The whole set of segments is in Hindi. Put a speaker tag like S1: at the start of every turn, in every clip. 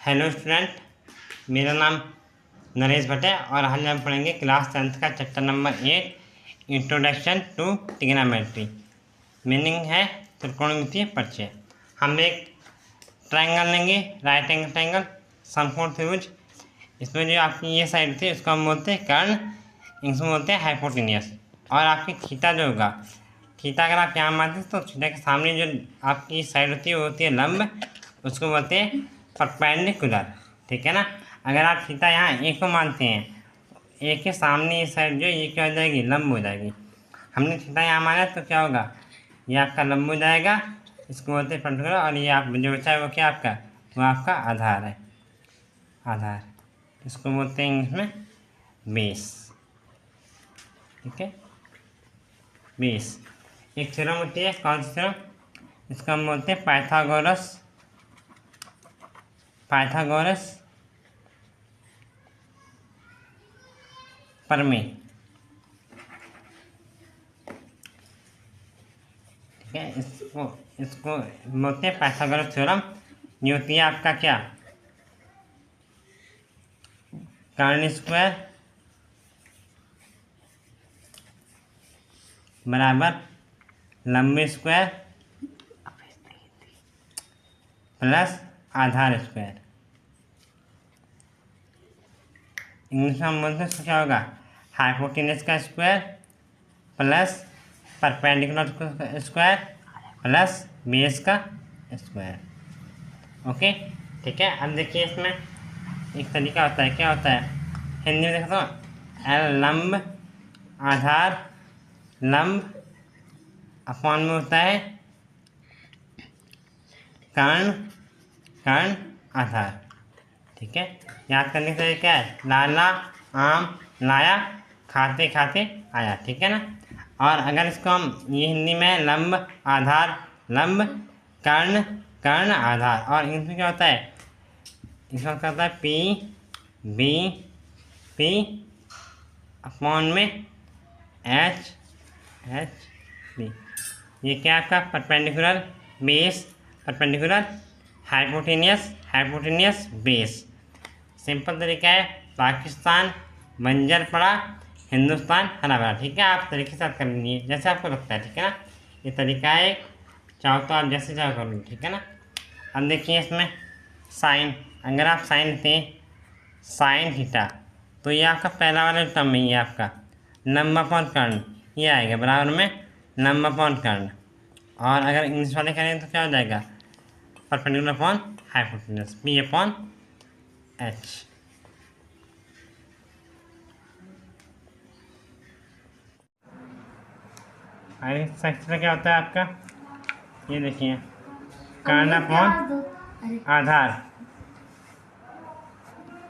S1: हेलो स्टूडेंट, मेरा नाम नरेश भट्ट है और आज हम पढ़ेंगे क्लास 10th का chapter number 8 introduction to trigonometry. मीनिंग है त्रिकोणमितीय परिचय। हम एक ट्रायंगल लेंगे, राइट एंगल ट्रायंगल, समकोण त्रिभुज। इसमें जो आपकी ये साइड थी उसको हम बोलते हैं कर्ण, इसमें बोलते हैं हाइपोटेनियस। और आपकी थीटा जो होगा, थीटा अगर आप यहाँ मानते हैं तो थीटा के सामने जो आपकी साइड होती है वो होती है लंब, उसको बोलते हैं परपेंडिकुलर। ठीक है ना। अगर आप थीटा यहाँ एक को मानते हैं, एक के सामने ये साइड जो ये क्या हो जाएगी, लंब हो जाएगी। हमने थीटा यहाँ माना तो क्या होगा, ये आपका लंब हो जाएगा, इसको बोलते हैं परपेंडिकुलर। और ये आप जो बचा है वो क्या आपका, वो आपका आधार है, आधार। इसको बोलते हैं इंग्लिश में बेस। ठीक है, बेस। एक थ्योरम होती है, कौन सी थ्योरम, इसको हम बोलते हैं पाइथागोरस प्रमेय। ठीक है, इसको बोलते हैं पाइथागोरस थ्योरम। ये होती है आपका क्या, कर्ण स्क्वायर बराबर लंब स्क्वायर प्लस आधार स्क्वायर। इंग्लिश में हम बोलते हैं क्या होगा, हाइपोटेनस का square plus perpendicular square plus base का स्क्वायर। ओके, ठीक है। अब देखिए इसमें एक तरीका होता है, क्या होता है हिंदी में देखो तो लंब आधार, लंब अपॉन में होता है कर्ण आधार। ठीक है, याद करने के लिए क्या है, लाला आम लाया, खाते खाते आया। ठीक है ना। और अगर इसको हम ये हिंदी में लंब आधार, लंब कर्ण आधार, और इसमें क्या होता है, इसमें क्या होता है पी अपॉन में एच बी। ये क्या आपका perpendicular base, perpendicular hypotenuse base. Simple तरीका है, पाकिस्तान बंजर पड़ा, हिंदुस्तान हरा भरा। ठीक है, आप तरीके से कर लीजिए जैसे आपको लगता है। ठीक है ना, ये तरीका है, चाहो तो आप जैसे चाहो कर लीजिए। ठीक है ना। अब देखिए इसमें साइन, अगर आप साइन लेते हैं साइन थीटा, तो ये आपका पहला वाला टर्म है, ये आपका लंब अपॉन कर्ण, ये आएगा बराबर में लंब अपॉन कर्ण। और अगर इंग्लिश वाले करें तो क्या हो जाएगा, perpendicular upon hypotenuse, B upon H. Section क्या होता है आपका, ये देखिए कर्ण अपॉन आधार,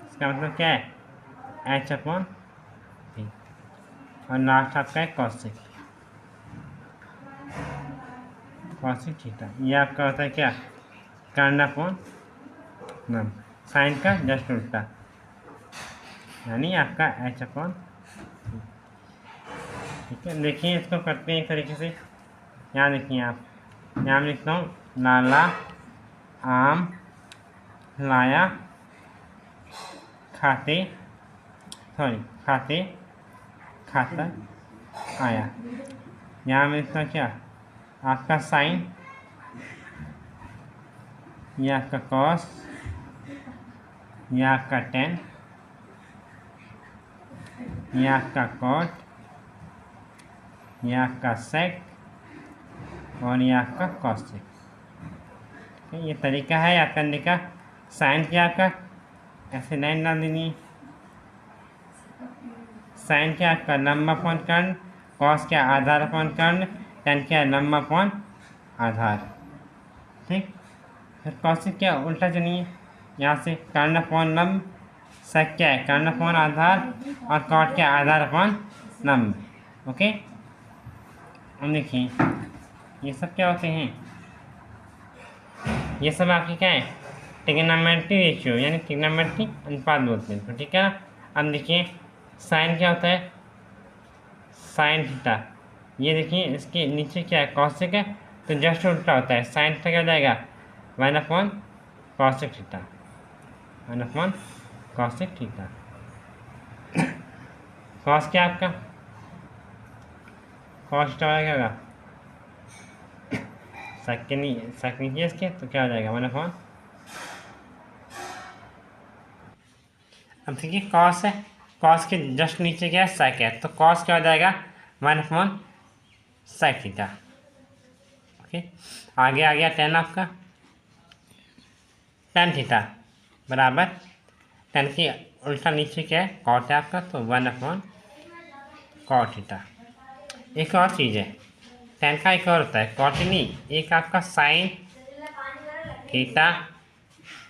S1: इसका मतलब क्या है एच अपॉन बी। और लास्ट आपका है कॉसिक थीटा, ये आपका होता है क्या, कर्ण अपॉन लंब, साइन का जस्ट उल्टा, यानी आपका एच अपॉन। ठीक है, देखिए इसको करते हैं एक तरीके से। यहाँ देखिए आप, यहाँ मैं लिखता हूँ लाला आम लाया, खाते खाता आया। यहाँ मैं लिखता हूँ क्या, आपका साइन, ये आपका कॉस, ये आपका टेन, ये आपका कॉट, ये आपका सेक, और ये आपका कॉसेक। ठीक है, ये तरीका है याद करने का। साइन क्या आपका, ऐसे लाइन डाल देनी, साइन क्या आपका लंब अपॉन कर्ण, कॉस क्या आधार अपॉन कर्ण, टेन क्या लंब अपॉन आधार। ठीक, फिर कॉसेक क्या उल्टा चुनिए, यहाँ से कर्ण अपॉन लंब, सेक क्या है कर्ण अपॉन आधार, और कॉट क्या आधार अपॉन लंब। ओके, अब देखिए ये सब क्या होते हैं, ये सब आपके क्या है ट्रिग्नोमेट्री रेशियो, यानी ट्रिग्नोमेट्री अनुपात बोलते हैं। तो ठीक है, अब देखिए साइन क्या होता है, साइन थीटा, ये देखिए इसके नीचे क्या है कॉसेक है, तो जस्ट उल्टा होता है, साइन थीटा क्या हो जाएगा 1 upon cosec theta. 1/, cosec theta. Cos क्या आपका, कॉस क्या होगा, सेक नीचे इसके, तो क्या हो जाएगा 1/। अब देखिए कॉस है, कॉस के जस्ट नीचे क्या है, सेक है, तो कॉस क्या हो जाएगा 1/, सेक थीटा। ओके, आगे आ गया टेन आपका, टेन थीटा बराबर टेन की उल्टा नीचे क्या है, कॉट है आपका, तो 1/, कॉट थीटा। एक और चीज़ है, टेन का एक और होता है कॉट ही नहीं, एक आपका साइन थीटा।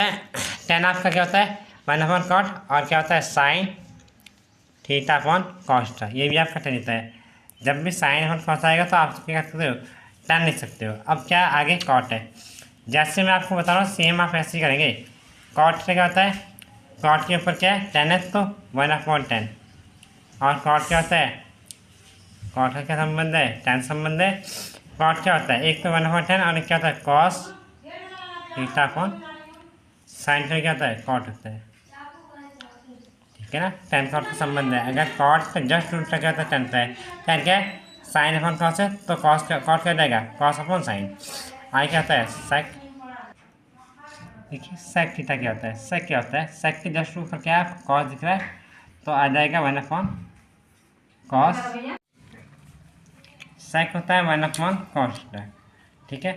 S1: टेन आपका क्या होता है 1/, कॉट, और क्या होता है sine theta upon cos theta, ये भी आपका टेन होता है। जब भी साइन अपॉन कॉस आएगा तो आप क्या कर सकते हो, टेन लिख सकते हो। अब क्या आगे कॉट है, जैसे मैं आपको बता रहा हूँ सेम आप ऐसे ही करेंगे। कॉट से क्या होता है, कॉट के ऊपर क्या है टेन है, तो 1/10, और कॉट क्या होता है, कॉट का क्या संबंध है, टेन संबंध है। कॉट क्या होता है, एक तो 1/10 और एक क्या होता है cos theta upon sine theta, क्या होता है कॉट होता है, ठीक है ना। टेन कॉट का संबंध है, अगर कॉट का जस्ट उल्टा क्या होता है टेन है, टेन क्या है साइन अपॉन कॉस है, तो कॉस कॉट क्या जाएगा कॉस अपॉन साइन। आई क्या होता है सेक, देखिए सेक थीटा क्या होता है, सेक क्या होता है, सेक के जस्ट ऊपर क्या है कॉस दिख रहा है, तो आ जाएगा 1/, कॉस, सेक होता है 1/, कॉस थीटा, ठीक है।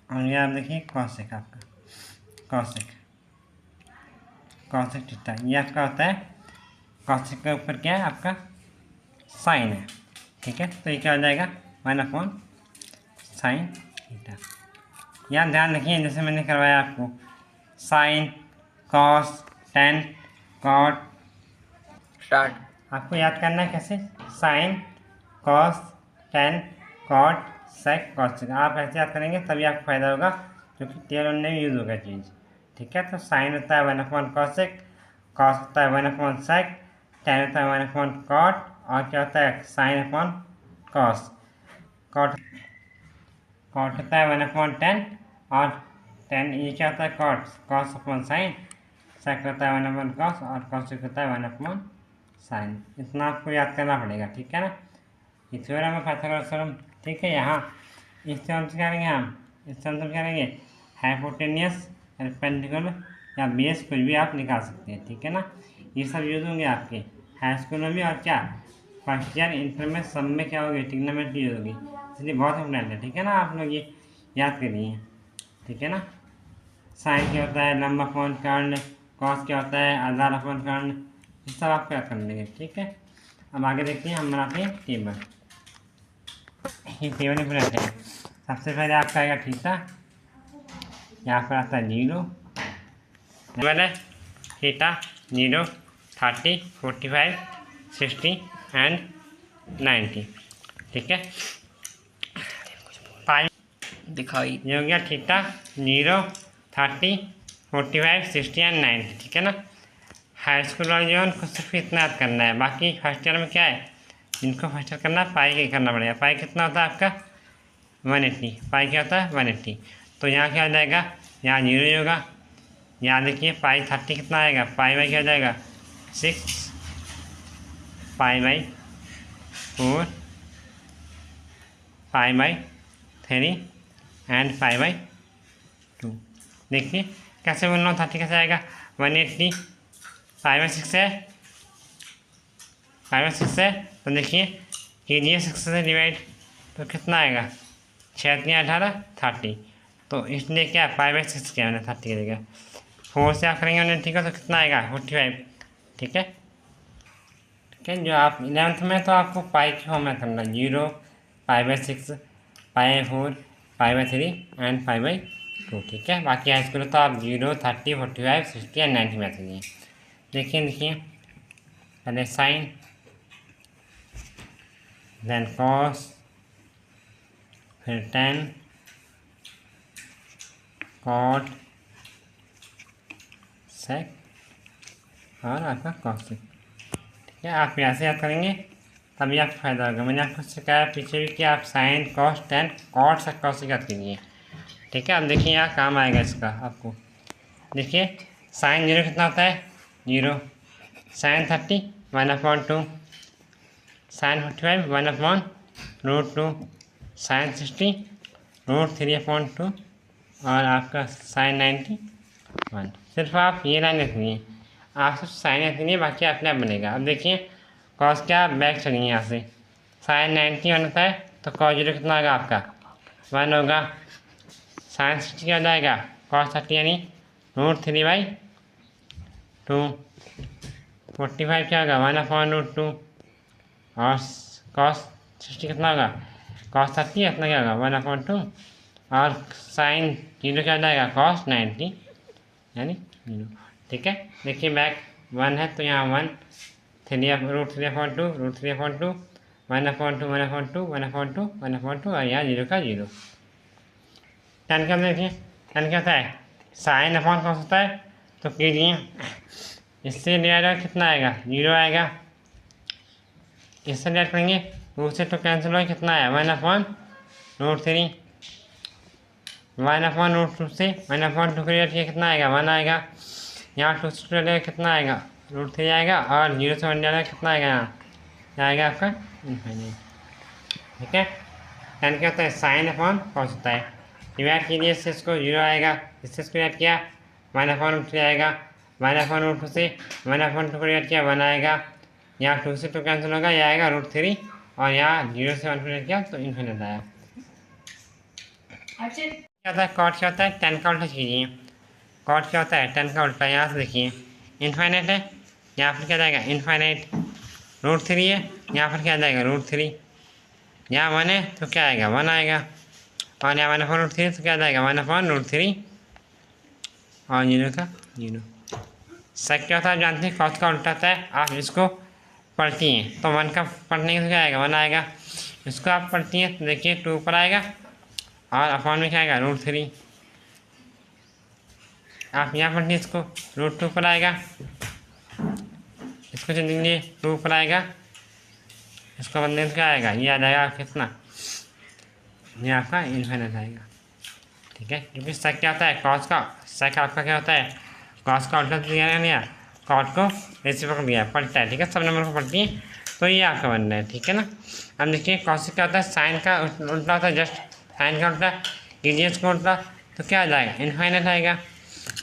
S1: और ये आप देखिए कॉसेक आपका, कॉसेक, कॉसेक थीटा, ये आपका होता है कॉसेक के ऊपर क्या है आपका साइन है, ठीक है। तो ये क्या हो जाएगा 1/, साइन थीटा। यहाँ ध्यान रखिए जैसे मैंने करवाया आपको, sine cos tan cot,
S2: start.
S1: आपको याद करना है कैसे, sine cos tan cot sec cosec, आप ऐसे याद करेंगे तभी आपको फायदा होगा, क्योंकि टेल में यूज़ होगा चीज़, ठीक है। तो साइन होता है 1/, कॉसेक, कॉस होता है 1/, सेक, टेन होता है 1/, कॉट, और क्या होता है sine upon cos, cot, cot होता है 1/10, और टेन ये क्या होता है cot, cos upon sine, sec होता है 1/, कॉस, और कॉसेक होता है 1/, साइन। इतना आपको याद करना पड़ेगा, ठीक है ना। ये थ्योरम है पाइथागोरस थ्योरम, ठीक है। यहाँ इस थ्योरम से क्या करेंगे हम, इस थ्योरम से क्या करेंगे, हाइपोटेनियस परपेंडिकुलर या बेस कुछ भी आप निकाल सकते हैं, ठीक है ना। ये सब यूज होंगे आपके हाई स्कूल में भी, और क्या फर्स्ट ईयर इंटर में सब में क्या होगी ट्रिग्नोमेट्री यूज होगी, इसलिए बहुत इंपॉर्टेंट है, ठीक है ना। आप लोग ये याद करिए, ठीक है ना। साइन क्या होता है लंब अपॉन कर्ण, कॉस क्या होता है आधार अपॉन कर्ण, ये सब आपको याद कर लेंगे, ठीक है। अब आगे देखते हैं हम बनाते हैं टेबल, ये टेबल में बनाते हैं। सबसे पहले आपका आएगा थीटा, यहाँ पर आता है 0, टेबल है थीटा 0 30 45 60 एंड 90, ठीक है। पाई
S2: दिखाई
S1: ये हो गया थीटा 0 30 45 60 एंड 90, ठीक है ना। हाई स्कूल वाले जो है उनको सिर्फ इतना याद करना है, बाकी फर्स्ट ईयर में क्या है जिनको फर्स्ट ईयर करना है पाई का ही करना पड़ेगा। पाई कितना होता है आपका 180, पाई क्या होता है 180, तो यहाँ क्या हो जाएगा, यहाँ 0 ही होगा। यहाँ देखिए पाई 30 कितना आएगा, पाई बाई क्या हो जाएगा 6, pi by 4, pi by 3 and pi by 2। देखिए कैसे बोल रहा हूँ, 30 कैसे आएगा 180, पाई बाई 6 है, पाई बाई 6 है, तो देखिए कीजिए 6 से डिवाइड, तो कितना आएगा 6 3 18 30, तो इसलिए क्या पाई बाई 6 किया मैंने 30 की जगह। 4 से आप करेंगे मैंने, ठीक है, तो कितना आएगा 45, ठीक है। ठीक है, जो आप 11th में तो आपको पाई की फॉर्म में करना 0 pi by 6 pi by 4 pi by 3 and pi by 2, ठीक है। बाकी हाई स्कूल तो आप 0 30 45 60 एंड 90 में करिए। देखिए पहले साइन देन कॉस फिर टेन कॉट सेक और आपका कॉसेक, ठीक है। आप यहाँ से याद करेंगे तभी आपको फायदा होगा। मैंने आपको सिखाया पीछे भी कि आप sine cos tan cot cosec याद कीजिए, ठीक है। अब देखिए यहाँ काम आएगा इसका आपको, देखिए साइन 0 कितना होता है 0, साइन 30 1/2, साइन 45 1/√2, साइन 60 √3/2 और आपका साइन 91। सिर्फ आप ये लाइन रखनी, आप सिर्फ साइन रखनी, बाकी अपने आप बनेगा। अब देखिए कॉस क्या बैक चलिए यहाँ से, साइन 90 होता है तो कॉस 0 कितना होगा आपका 1 होगा, साइन 60 क्या हो जाएगा कॉस 30 यानी √3/2, 45 क्या होगा 1/√2 और कॉस 60 कितना होगा कॉस 30 इतना क्या होगा 1/2 और साइन 0 क्या हो जाएगा कॉस 90 यानी 0। ठीक है, देखिए बैक 1 है तो यहाँ 1 √3/2 √3/2 1/2 1/2 और यहाँ 0 का 0। टेन का देखिए, टेन क्या होता है साइन अपॉन कॉस होता है तो कीजिए, इससे डिवाइड कितना आएगा 0 आएगा, इससे डिवाइड करेंगे रूट से तो कैंसिल होगा, कितना है 1/√3, 1/√2 से 1/2 को डिवाइड किया कितना आएगा 1 आएगा, यहाँ 2 से डिवाइड कितना आएगा √3 आएगा और 0 से 1 डिवाइड कितना आएगा यहाँ आएगा आपका इनफाइनाइट। ठीक है, टेन क्या होता है साइन अपॉन कॉस होता है, डिवाइड कीजिए इससे इसको 0 आएगा, इससे इसको डिवाइड किया 1/√3 आएगा, 1/√2 से 1/2 को डिवाइड किया 1 आएगा, यहाँ 2 से 2 कैंसिल होगा, यह आएगा √3 और यहाँ 0 से 1 को डिवाइड किया तो इनफाइनाइट आया। क्या होता है कॉट क्या होता है टेन का उल्टा कीजिए, कॉट क्या होता है टेन का उल्टा, यहाँ से देखिए इनफाइनाइट है, यहाँ पर क्या जाएगा इनफाइनाइट, √3 है यहाँ पर क्या जाएगा √3, यहाँ 1 है तो क्या आएगा 1 आएगा और यहाँ 1/√3 तो क्या जाएगा 1/√3 और 0 का 0। सेक क्या होता है जानते हैं कॉस का उल्टा होता है, आप इसको पढ़ती हैं तो 1 का पढ़ने से क्या आएगा 1 आएगा, इसको आप पढ़ती हैं तो देखिए 2 ऊपर आएगा और अपॉन में क्या आएगा √3, आप यहाँ पढ़ती इसको √2 पर आएगा, इसको चल देंगे 2 ऊपर आएगा, इसको बदलने से क्या आएगा ये आ जाएगा कितना, ये आपका इनफाइनाइट आएगा। ठीक है, क्योंकि सेक क्या होता है कॉस का, सेक आपका क्या होता है कॉस का उल्टा दिया है, कॉट को रेसिप्रोकल दिया पलटा है। ठीक है, सब नंबर को पलटी है तो ये आपका बन रहा है। ठीक है ना, अब देखिए कॉस क्या होता है साइन का उल्टा होता है, जस्ट साइन का उल्टा कीजिए इसको उल्टा तो क्या आ जाएगा इनफाइनाइट आएगा,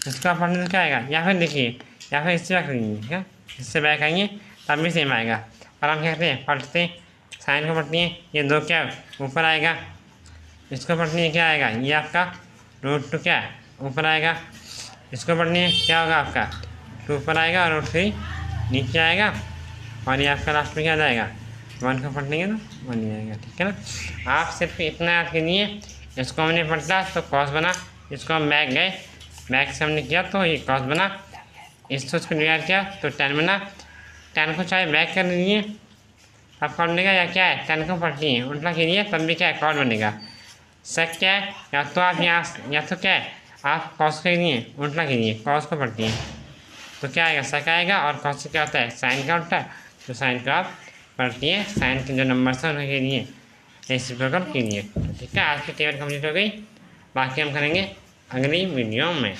S1: इसको आप पढ़ने से क्या आएगा, या फिर देखिए या फिर इससे बैक करेंगे, ठीक है इससे बैक आएंगे तब भी सेम आएगा, और हम क्या करते हैं पलटते साइन को पलटनी है, ये 2 क्या ऊपर आएगा, इसको पलटनी है क्या आएगा ये आपका √2 क्या ऊपर आएगा, इसको पढ़नी है क्या होगा आपका 2 ऊपर आएगा और √3 नीचे आएगा और ये आपका लास्ट में क्या जाएगा 1 को पढ़नेंगे तो 1 ही आएगा। ठीक है ना, आप सिर्फ इतना याद कीजिए, इसको हमने पलटा तो कॉस बना, इसको हम बैक गए बैक से हमने किया तो ये कॉस बना, इसको डिवाइड किया तो 10 बना, 10 को चाहे बैक कर लीजिए अब कॉट बनेगा, या क्या है 10 को पलटिए उल्टा कीजिए तब भी क्या है कॉट बनेगा। सेक क्या है, या तो आप यहाँ या तो क्या है आप कॉस कीजिए उल्टा कीजिए कॉस को पलटिए तो क्या आएगा सेक आएगा, और कॉस से क्या होता है साइन का उल्टा, तो साइन को आप पलटिए, साइन के जो नंबर हैं उन्हें कीजिए रेसिप्रोकल कीजिए। ठीक है, आज की टेबल कंप्लीट हो गई, बाकी हम करेंगे अगली वीडियो में।